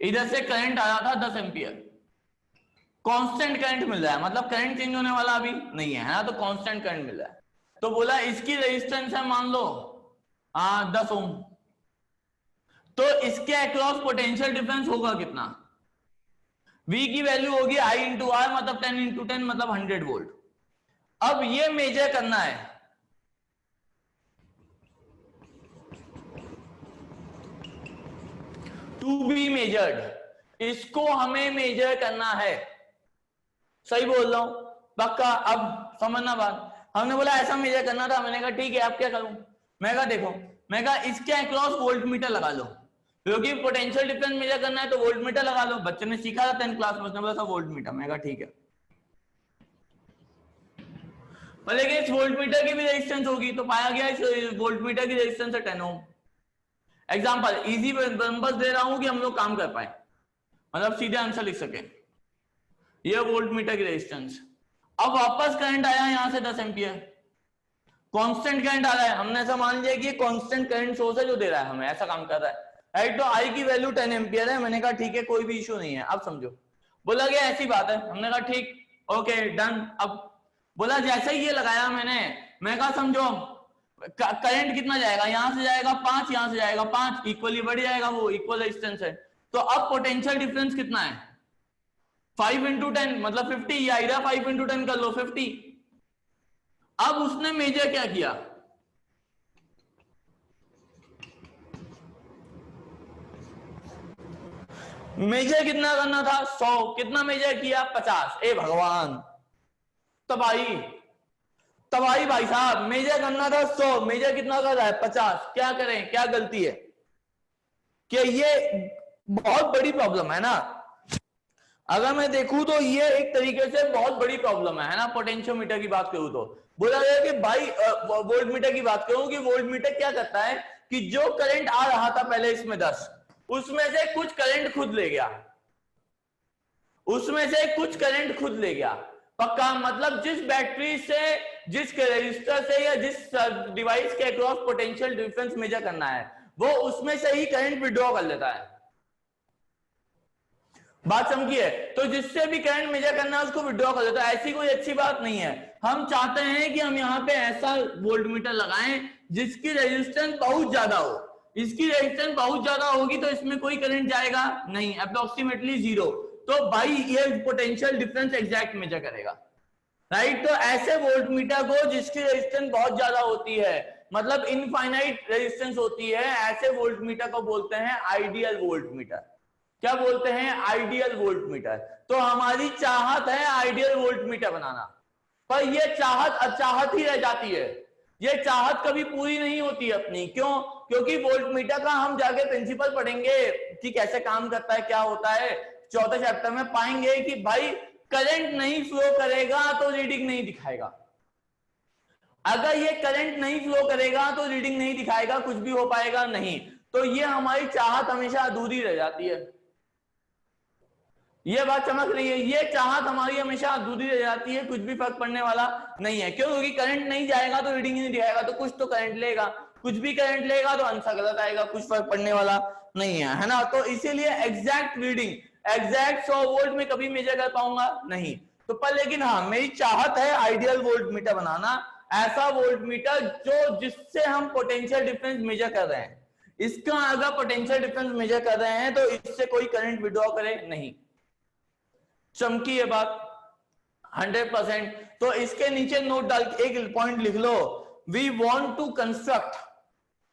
इधर से करंट आ रहा था 10 एम्पियर, कांस्टेंट करंट मिल रहा है, मतलब करंट चेंज होने वाला अभी नहीं है ना, तो कांस्टेंट करंट मिल रहा है। तो बोला इसकी रेजिस्टेंस है मान लो 10 ओम, तो इसके अक्रॉस पोटेंशियल डिफरेंस होगा कितना? V की वैल्यू होगी I इंटू आर, मतलब 10 इंटू 10 मतलब 100 वोल्ट। अब ये मेजर करना है, टू बी मेजर्ड, इसको हमें मेजर करना है। सही बोल रहा हूं? पक्का? अब समझना बात। हमने बोला ऐसा मेजर करना था, मैंने कहा ठीक है, अब क्या करूं? मैं कहा देखो, मैं कहा इसके अक्रॉस वोल्ट मीटर लगा लो, क्योंकि पोटेंशियल डिफरेंस मेजर करना है तो वोल्ट मीटर लगा लो। बच्चे ने सीखा था 10th क्लास में, उसने बोला था वोल्ट मीटर। मैं कहा ठीक है, लेकिन इस वोल्ट मीटर की भी रेजिस्टेंस होगी, तो पाया गया इस वोल्ट मीटर की रेजिस्टेंस है 10 ओम। एग्जांपल इजी नंबर्स दे रहा हूं कि हम लोग काम कर पाए, मतलब सीधे आंसर लिख सके। ये वोल्ट मीटर की रेजिस्टेंस। अब वापस करंट आया यहां से 10 एम्पियर, कांस्टेंट करंट आ रहा है, हमने ऐसा मान लिया कि कांस्टेंट करंट सोर्स है जो दे रहा है हमें, ऐसा काम कर रहा है, राइट। तो आई की वैल्यू 10 एम्पियर है। मैंने कहा ठीक है, कोई भी इशू नहीं है। अब समझो, बोला गया ऐसी बात है, हमने कहा ठीक, ओके डन। अब बोला जैसे ही ये लगाया मैंने, मैं कहा समझो करंट कितना जाएगा, यहां से जाएगा 5, यहां से जाएगा 5, इक्वली बढ़ जाएगा, वो इक्वल रेजिस्टेंस है। तो अब पोटेंशियल डिफरेंस कितना है? 5 इंटू 10 मतलब 50, या इधर 5 इंटू 10 कर लो 50। अब उसने मेजर क्या किया? मेजर कितना करना था? 100। कितना मेजर किया? 50। ए भगवान, तबाही भाई साहब, मेजर करना था 100, मेजर कितना कर रहा है? 50। क्या करें, क्या गलती है? कि ये बहुत बड़ी प्रॉब्लम है ना, अगर मैं देखूं तो ये एक तरीके से बहुत बड़ी प्रॉब्लम है ना। पोटेंशियोमीटर की बात करूं तो बोला गया कि भाई वोल्ट मीटर की बात करूं कि वोल्ट मीटर क्या करता है कि जो करंट आ रहा था पहले इसमें 10, उसमें से कुछ करंट खुद ले गया, पक्का? मतलब जिस बैटरी से, जिस रेजिस्टर से या जिस डिवाइस के अक्रॉस पोटेंशियल डिफरेंस मेजर करना है, वो उसमें से ही करंट विड्रॉ कर लेता है। बात समझिए? तो जिससे भी करंट मेजर करना है उसको विड्रॉ कर देता है। ऐसी कोई अच्छी बात नहीं है। हम चाहते हैं कि हम यहाँ पे ऐसा वोल्ट मीटर लगाएं जिसकी रेजिस्टेंस बहुत ज्यादा हो। इसकी रेजिस्टेंस बहुत ज्यादा होगी तो इसमें कोई करंट जाएगा नहीं, अप्रोक्सीमेटली 0। तो भाई ये पोटेंशियल डिफरेंस एग्जैक्ट मेजर करेगा, राइट। तो ऐसे वोल्ट मीटर को जिसकी रेजिस्टेंस बहुत ज्यादा होती है, मतलब इनफाइनाइट रेजिस्टेंस होती है, ऐसे वोल्ट मीटर को बोलते हैं आइडियल वोल्ट मीटर। क्या बोलते हैं? Ideal volt meter. तो हमारी चाहत है आइडियल वोल्ट मीटर बनाना, पर यह चाहत अचाहत ही रह जाती है, यह चाहत कभी पूरी नहीं होती अपनी। क्यों? क्योंकि वोल्ट मीटर का हम जाके प्रिंसिपल पढ़ेंगे कि कैसे काम करता है, क्या होता है, चौथे चैप्टर में पाएंगे कि भाई करंट नहीं फ्लो करेगा तो रीडिंग नहीं दिखाएगा। अगर ये करंट नहीं फ्लो करेगा तो रीडिंग नहीं दिखाएगा, कुछ भी हो पाएगा नहीं। तो ये हमारी चाहत हमेशा अधूरी रह जाती है। ये बात समझ रही है, ये चाहत हमारी हमेशा अधूरी रह जाती है, कुछ भी फर्क पड़ने वाला नहीं है। क्यों? क्योंकि करंट नहीं जाएगा तो रीडिंग ही नहीं दिखाएगा, तो कुछ तो करंट लेगा, कुछ भी करंट लेगा तो आंसर गलत आएगा, कुछ फर्क पड़ने वाला नहीं है ना। तो इसीलिए एग्जैक्ट रीडिंग, एग्जैक्ट 100 वोल्ट में कभी मेजर कर पाऊंगा नहीं। तो पर लेकिन हाँ, मेरी चाहत है आइडियल वोल्ट मीटर बनाना, ऐसा वोल्ट मीटर जो जिससे हम पोटेंशियल डिफरेंस मेजर कर रहे हैं, इसका अगर पोटेंशियल डिफरेंस मेजर कर रहे हैं तो इससे कोई करंट विड्रॉ करे नहीं। चमकी ये बात 100%। तो इसके नीचे नोट डाल के एक पॉइंट लिख लो, we want to construct,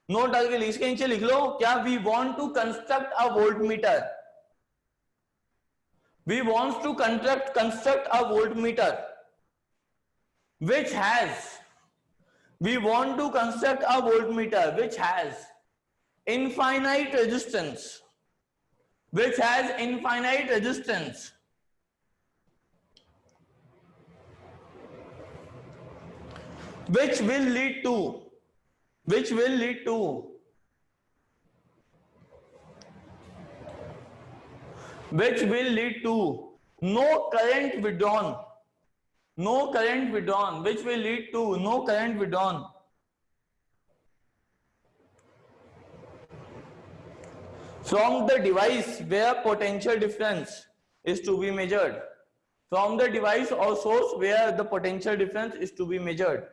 note डाल के इसके नीचे लिख लो क्या, we want to construct a voltmeter, we want to construct a voltmeter which has, we want to construct a voltmeter which has infinite resistance, which has infinite resistance, which will lead to, which will lead to no current withdrawn, no current withdrawn, which will lead to no current withdrawn from the device where potential difference is to be measured, from the device or source where the potential difference is to be measured।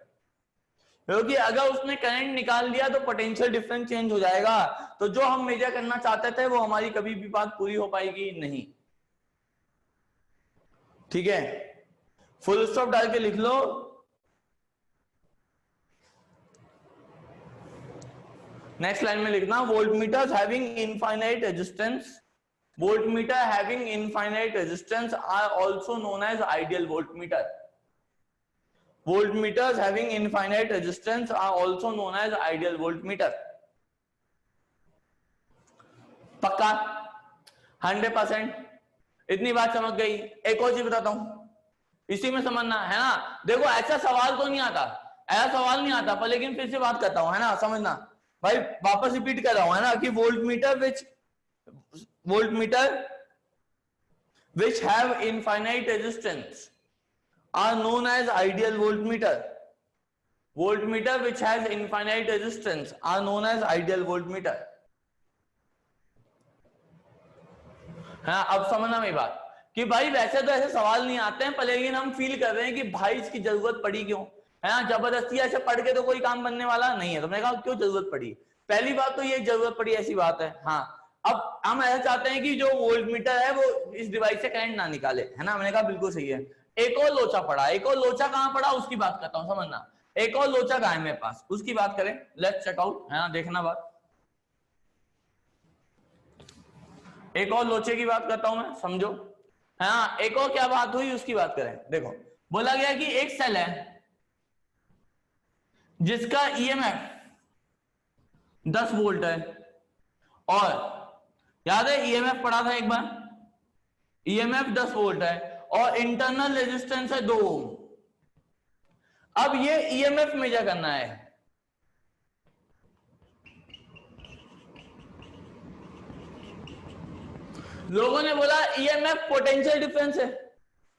क्योंकि अगर उसने current निकाल दिया तो potential difference change हो जाएगा, तो जो हम मेजर करना चाहते थे वो हमारी कभी भी बात पूरी हो पाएगी नहीं। ठीक है, फुल स्टॉप डाल के लिख लो। नेक्स्ट लाइन में लिखना, voltmeters having infinite resistance, voltmeter having infinite resistance are also known as ideal voltmeter. Voltmeters having infinite resistance are also known as ideal voltmeter। पक्का 100%? इतनी बात समझ गई। एक और चीज बताता हूं, इसी में समझना है ना। देखो ऐसा सवाल तो नहीं आता, ऐसा सवाल नहीं आता, पर लेकिन फिर से बात करता हूं है ना, समझना भाई, वापस रिपीट कर रहा हूं है ना, कि voltmeter which have infinite resistance are known as ideal voltmeter। Voltmeter which has infinite resistance are known as ideal voltmeter। हाँ, अब समझना मेरी बात कि भाई वैसे तो ऐसे सवाल नहीं आते हैं, पर लेकिन हम फील कर रहे हैं कि भाई इसकी जरूरत पड़ी क्यों, है ना। जबरदस्ती ऐसे पढ़ के तो कोई काम बनने वाला नहीं है। तो मैंने कहा क्यों जरूरत पड़ी, पहली बात तो ये जरूरत पड़ी ऐसी बात है। हाँ, अब हम ऐसा चाहते हैं कि जो वोल्टमीटर है वो इस डिवाइस से करंट ना निकाले, है ना। मैंने कहा बिल्कुल सही है। एक और लोचा पड़ा, एक और लोचा कहां पड़ा उसकी बात करता हूं, समझना। एक और लोचा कहां है मेरे पास उसकी बात करें, लेट्स चेक आउट, है ना, देखना बात। एक और लोचे की बात करता हूं मैं, समझो। हाँ, एक और क्या बात हुई उसकी बात करें। देखो, बोला गया कि एक सेल है जिसका ईएमएफ 10 वोल्ट है, और याद है ईएमएफ पढ़ा था एक बार, ईएमएफ 10 वोल्ट है और इंटरनल रेजिस्टेंस है 2 ओम। अब ये ईएमएफ मेजर करना है। लोगों ने बोला ईएमएफ पोटेंशियल डिफरेंस है,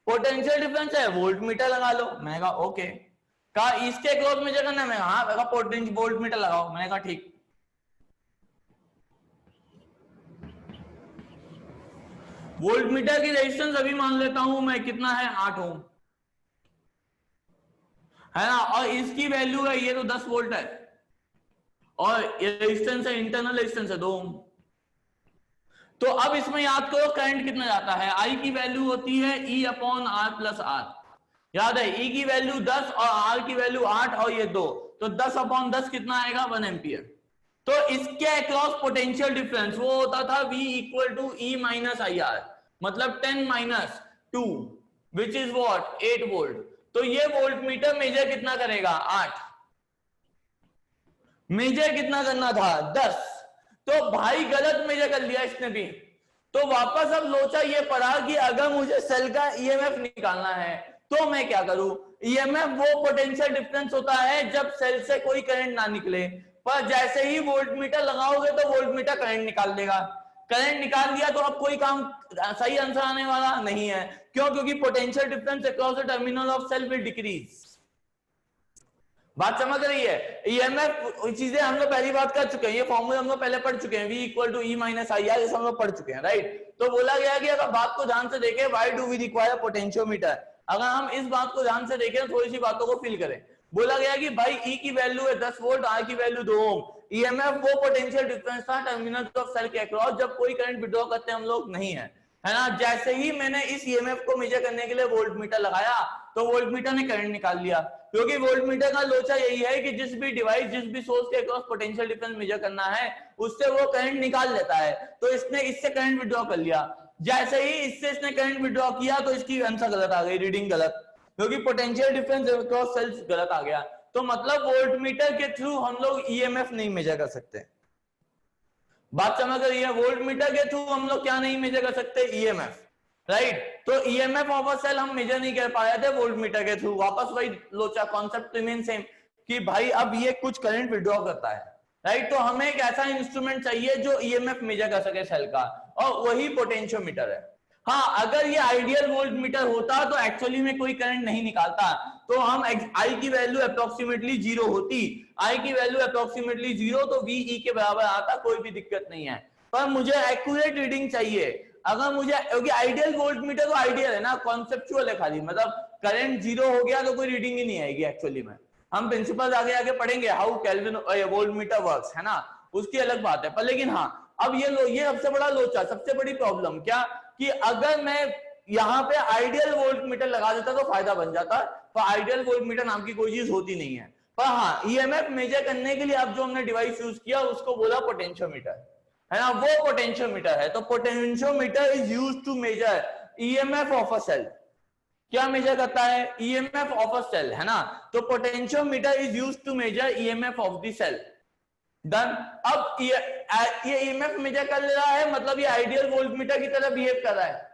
पोटेंशियल डिफरेंस है, वोल्टमीटर लगा लो। मैंने कहा ओके। कहा इसके क्रॉस मेजर करना है, मैं हाँ, मैंने कहा पोटेंशियल वोल्टमीटर लगाओ। मैंने कहा ठीक। वोल्टमीटर की रेजिस्टेंस अभी मान लेता हूं मैं, कितना है, 8 ओम, है ना। और इसकी वैल्यू है, ये तो 10 वोल्ट है, और ये रेजिस्टेंस है, इंटरनल रेजिस्टेंस है 2 ओम। तो अब इसमें याद करो करंट कितना जाता है। आई की वैल्यू होती है E upon R plus R. याद है E की वैल्यू 10 और R की वैल्यू 8 और ये 2, तो 10 अपॉन 10 कितना आएगा, 1 एम्पियर। तो इसके अक्रॉस पोटेंशियल डिफरेंस वो होता था V equal to E minus I R, मतलब 10 minus 2 which is what, 8 volt. तो ये वोल्टमीटर मेजर कितना करेगा, 8। मेजर कितना करना था, 10। तो भाई गलत मेजर कर लिया इसने भी। तो वापस अब लोचा ये पड़ा कि अगर मुझे सेल का ईएमएफ निकालना है तो मैं क्या करूं। ईएमएफ वो पोटेंशियल डिफरेंस होता है जब सेल से कोई करंट ना निकले, पर जैसे ही वोल्टमीटर लगाओगे तो वोल्टमीटर करंट निकाल देगा। करंट निकाल दिया तो अब कोई काम सही आंसर आने वाला नहीं है। क्यों? क्योंकि potential difference across the terminal of cell will decrease. बात समझ रही है? ईएमएफ चीजें हम लोग पहली बात कर चुके हैं, ये फॉर्मूला हम लोग पहले पढ़ चुके हैं, V equal to E minus I R, ये हम लोग पढ़ चुके हैं, राइट। तो बोला गया कि अगर बात को ध्यान से देखें, why do we require potentiometer, अगर हम इस बात को ध्यान से देखें, थोड़ी सी बातों को फील करें। बोला गया कि भाई E की वैल्यू है 10 वोल्ट, R की वैल्यू 2 ओम। ईएमएफ वो पोटेंशियल डिफरेंस था टर्मिनल ऑफ सेल के अक्रॉस जब कोई करंट विड्रॉ करते हम लोग नहीं है, है ना। जैसे ही मैंने इस ईएमएफ को मेजर करने के लिए वोल्टमीटर लगाया तो वोल्टमीटर ने करंट निकाल लिया, क्योंकि वोल्टमीटर का लोचा यही है कि जिस भी डिवाइस, जिस भी सोर्स के अक्रॉस पोटेंशियल डिफरेंस मेजर करना है उससे वो करंट निकाल लेता है। तो इसने इससे करंट विड्रॉ कर लिया। जैसे ही इससे इसने करंट विड्रॉ किया तो इसकी आंसर गलत आ गई, रीडिंग गलत, क्योंकि पोटेंशियल डिफरेंस अक्रॉस सेल्स गलत आ गया। तो मतलब वोल्टमीटर के थ्रू हम लोग ईएमएफ नहीं मेजर कर सकते। बात समझ रही है? वोल्टमीटर के थ्रू हम लोग क्या नहीं मेजर कर सकते? EMF, right. तो ईएमएफ ऑफ अ सेल हम मेजर नहीं कर पाए थे वोल्टमीटर के थ्रू। वापस वही लोचा, कॉन्सेप्ट रिमेन सेम कि भाई अब ये कुछ करंट विड्रॉ करता है, राइट। तो हमें एक ऐसा इंस्ट्रूमेंट चाहिए जो ईएमएफ मेजर कर सके सेल का, और वही पोटेंशियोमीटर है। हाँ, अगर ये आइडियल वोल्टमीटर होता तो एक्चुअली में कोई करंट नहीं निकालता, तो हम आई की वैल्यू अप्रोक्सीमेटली 0 होती, आई की वैल्यू अप्रोक्सीमेटली 0 तो VE के बराबर आता, कोई भी दिक्कत नहीं है। पर मुझे एक्यूरेट रीडिंग चाहिए। अगर मुझे, क्योंकि आइडियल वोल्टमीटर तो आइडियल है ना, कॉन्सेप्चुअल है खाली, मतलब करंट 0 हो गया तो कोई रीडिंग ही नहीं आएगी एक्चुअली में। हम प्रिंसिपल आगे आगे पढ़ेंगे हाउ केल्विन वोल्टमीटर वर्क्स, है ना, उसकी अलग बात है। पर लेकिन हाँ, अब ये सबसे बड़ा लोचा, सबसे बड़ी प्रॉब्लम क्या, कि अगर मैं यहाँ पे आइडियल वोल्टमीटर लगा देता तो फायदा बन जाता, पर आइडियल वोल्टमीटर नाम की कोई चीज होती नहीं है। पर हाँ, ईएमएफ मेजर करने के लिए अब जो हमने डिवाइस यूज किया उसको बोला पोटेंशियोमीटर, है ना, वो पोटेंशियोमीटर है। तो potentiometer is used to measure EMF of a cell. क्या मेजर करता है? ईएमएफ ऑफ अ सेल, है ना। तो potentiometer is used to measure EMF of the cell. Done. अब ये ईएमएफ मेजर कर ले रहा है, मतलब ये आइडियल वोल्टमीटर की तरह बिहेव कर रहा है।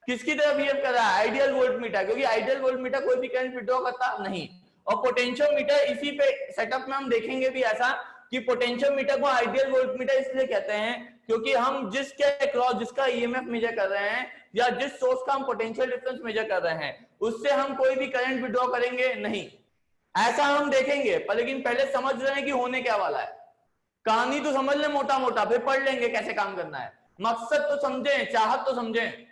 किसकी तरह बिहेव कर रहा है? आइडियल वोल्टमीटर, क्योंकि आइडियल वोल्टमीटर कोई भी करंट विड्रॉ करता नहीं। और पोटेंशियोमीटर इसी पे सेटअप में हम देखेंगे भी ऐसा कि पोटेंशियोमीटर को आइडियल वोल्टमीटर इसलिए कहते हैं क्योंकि हम जिसके अक्रॉस, जिसका ईएमएफ मेजर कर रहे हैं या जिस सोर्स का हम पोटेंशियल डिफरेंस मेजर कर रहे हैं उससे हम कोई भी करंट विड्रॉ करेंगे नहीं, ऐसा हम देखेंगे। पर लेकिन पहले समझ रहे हैं कि होने क्या वाला है। कहानी तो समझ ले मोटा मोटा, फिर पढ़ लेंगे कैसे काम करना है। मकसद तो समझें, चाहत तो समझें।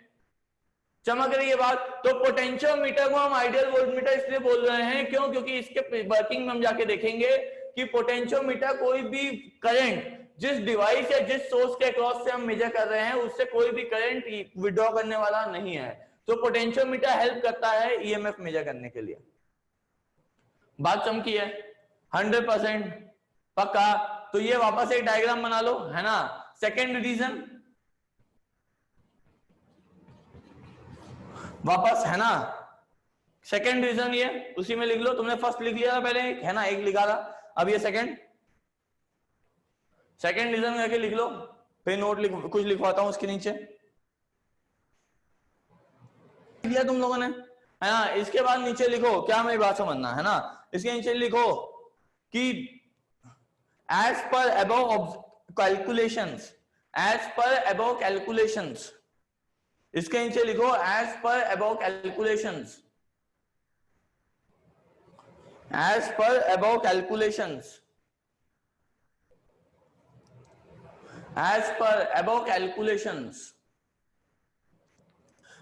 चमक रही है बात? तो पोटेंशियोमीटर को हम आइडियल वोल्टमीटर इसलिए बोल रहे हैं क्यों? क्योंकि इसके वर्किंग में हम जाके देखेंगे कि पोटेंशियोमीटर कोई भी करंट जिस डिवाइस या जिस सोर्स के अक्रॉस से हम मेजर कर रहे हैं उससे कोई भी करंट विड्रॉ करने वाला नहीं है। तो पोटेंशियोमीटर हेल्प करता है ईएमएफ मेजर करने के लिए। बात चमकी है? 100% पक्का? तो ये वापस एक डायग्राम बना लो, है ना। सेकेंड रीजन वापस, है ना, सेकेंड रीजन ये उसी में लिख लो। तुमने फर्स्ट लिख लिया था पहले, है ना, एक लिखा था, अब ये सेकेंड रीजन करके लिख लो। फिर नोट कुछ लिखवाता हूं उसके नीचे। लिख लिया तुम लोगों ने, है ना। इसके बाद नीचे लिखो, क्या मेरी बात समझना, है ना। इसके नीचे लिखो कि as per above calculations, as per above calculations, इसके नीचे लिखो as per above calculations, as per above calculations, as per above calculations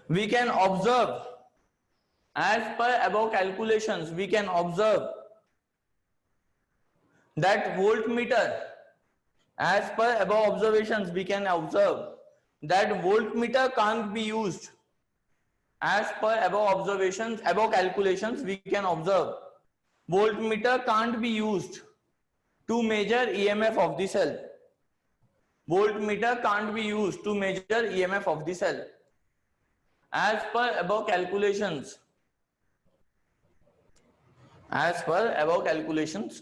we can observe, as per above calculations we can observe that voltmeter, as per above observations we can observe that voltmeter can't be used, as per above observations, above calculations we can observe voltmeter can't be used to measure EMF of the cell, voltmeter can't be used to measure EMF of the cell. As per above calculations, as per above calculations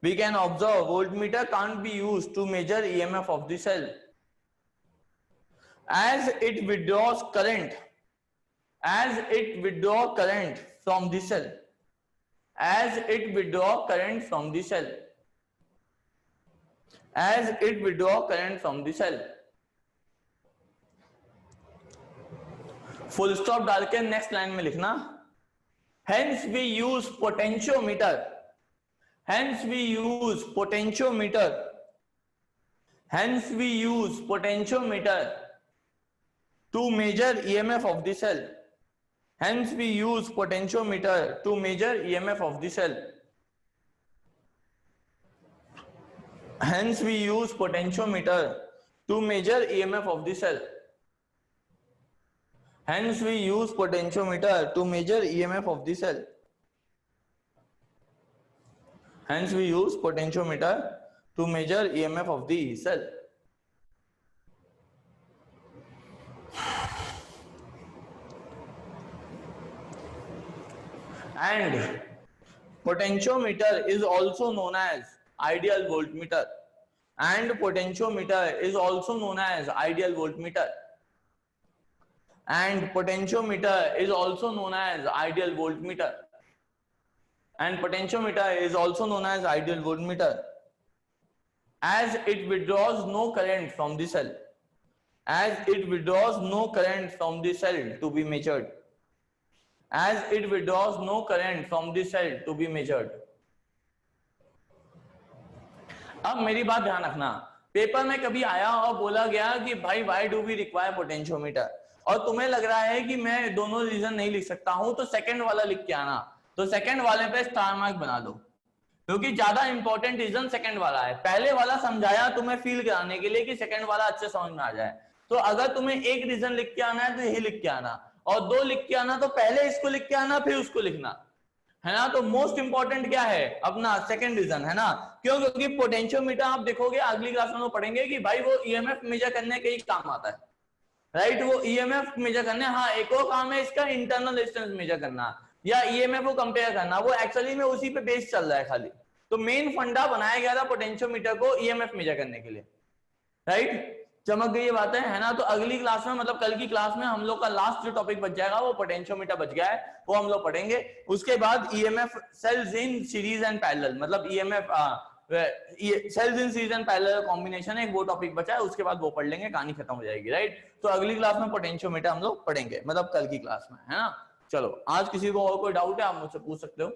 we can observe voltmeter can't be used to measure EMF of the cell as it withdraws current, as it withdraw current from the cell, as it withdraw current from the cell, as it withdraw current from the cell. Full stop डाल के next line में लिखना hence we use potentiometer, hence we use potentiometer, hence we use potentiometer to measure EMF of the cell, hence we use potentiometer to measure EMF of the cell, hence we use potentiometer to measure EMF of the cell, hence we use potentiometer to measure EMF of the cell, hence we use potentiometer to measure EMF of the cell. And potentiometer is also known as ideal voltmeter, and potentiometer is also known as ideal voltmeter, and potentiometer is also known as ideal voltmeter, and potentiometer is also known as ideal voltmeter, as it withdraws no current from the cell, as it withdraws no current from the cell to be measured, as it withdraws no current from the cell to be measured. अब मेरी बात ध्यान रखना, paper में कभी आया और बोला गया कि भाई why do we require potentiometer, और तुम्हें लग रहा है कि मैं दोनों रीजन नहीं लिख सकता हूं, तो सेकंड वाला लिख के आना, तो सेकंड वाले पे स्टार मार्क बना दो, क्योंकि ज्यादा इंपॉर्टेंट रीजन सेकंड वाला है। पहले वाला समझाया तुम्हें फील कराने के लिए कि सेकंड वाला अच्छे समझ में आ जाए, तो अगर तुम्हें एक रीजन लिख के आना है तो यही लिख के आना, और दो लिख के आना तो पहले इसको लिख के आना फिर उसको लिखना, है ना। तो मोस्ट इंपॉर्टेंट क्या है अपना सेकंड रीजन, है ना। क्यों? क्योंकि पोटेंशियोमीटर आप देखोगे अगली क्लास में पढ़ेंगे कि भाई वो ईएमएफ मेजर करने के ही काम आता है, राइट। वो ईएमएफ मेजर करने, हाँ एक और काम है इसका इंटरनल रेजिस्टेंस मेजर करना या ईएमएफ को कंपेयर करना, वो एक्चुअली में उसी पे बेस चल रहा है खाली। तो मेन फंडा बनाया गया था पोटेंशियोमीटर को ईएमएफ मेजर करने के लिए, राइट। चमक गई ये बातें, है ना। तो अगली क्लास में मतलब कल की क्लास में हम लोग का लास्ट जो टॉपिक बच जाएगा वो पोटेंशियोमीटर बच गया है, वो हम लोग पढ़ेंगे। उसके बाद EMF cells in series and parallel, मतलब EMF cells in series and parallel combination है, वो टॉपिक बचा है, उसके बाद वो पढ़ लेंगे, कहानी खत्म हो जाएगी, राइट। तो अगली क्लास में पोटेंशियोमीटर हम लोग पढ़ेंगे, मतलब कल की क्लास में, है ना। चलो आज किसी को और कोई डाउट है आप मुझसे पूछ सकते हो।